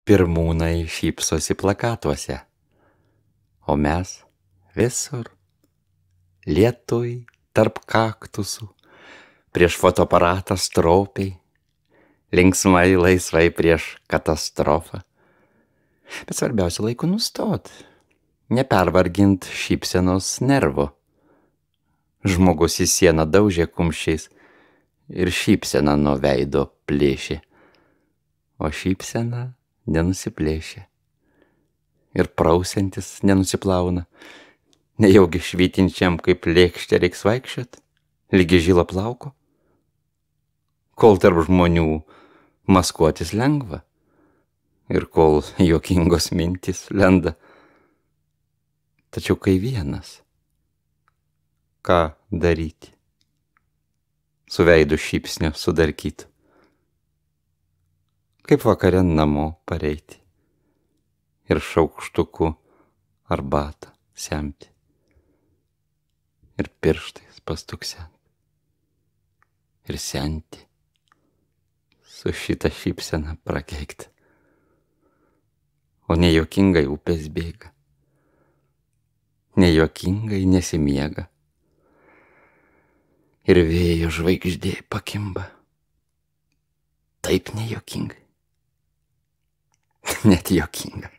pirmūnai šypsosi plakatuose, o mes visur, lietuj, tarp kaktusų, prieš fotoaparatą stropiai, linksmai, laisvai prieš katastrofą. Bet svarbiausia laiku nustot, nepervargint šypsenos nervo. Žmogus į sieną daužė kumščiais ir šypseną nuo veido plėšė, o šypsena nenusiplėšė. Ir prausiantis nenusiplauna, nejaugi švytinčiam kaip lėkštė reiks vaikščiot, lygi žilo plauko. Kol tarp žmonių maskuotis lengva ir kol juokingos mintys lenda. Tačiau kai vienas, ką daryti? Su veidu šypsnio sudarkytų. Kaip vakare namo pareiti ir šaukštuku arbatą semti ir pirštais pastuksent ir senti su šitą šypseną prakeikt. O nejuokingai upės bėga, nejuokingai nesimiega ir vėjo žvaigždė pakimba. Taip nejuokingai, net juokinga.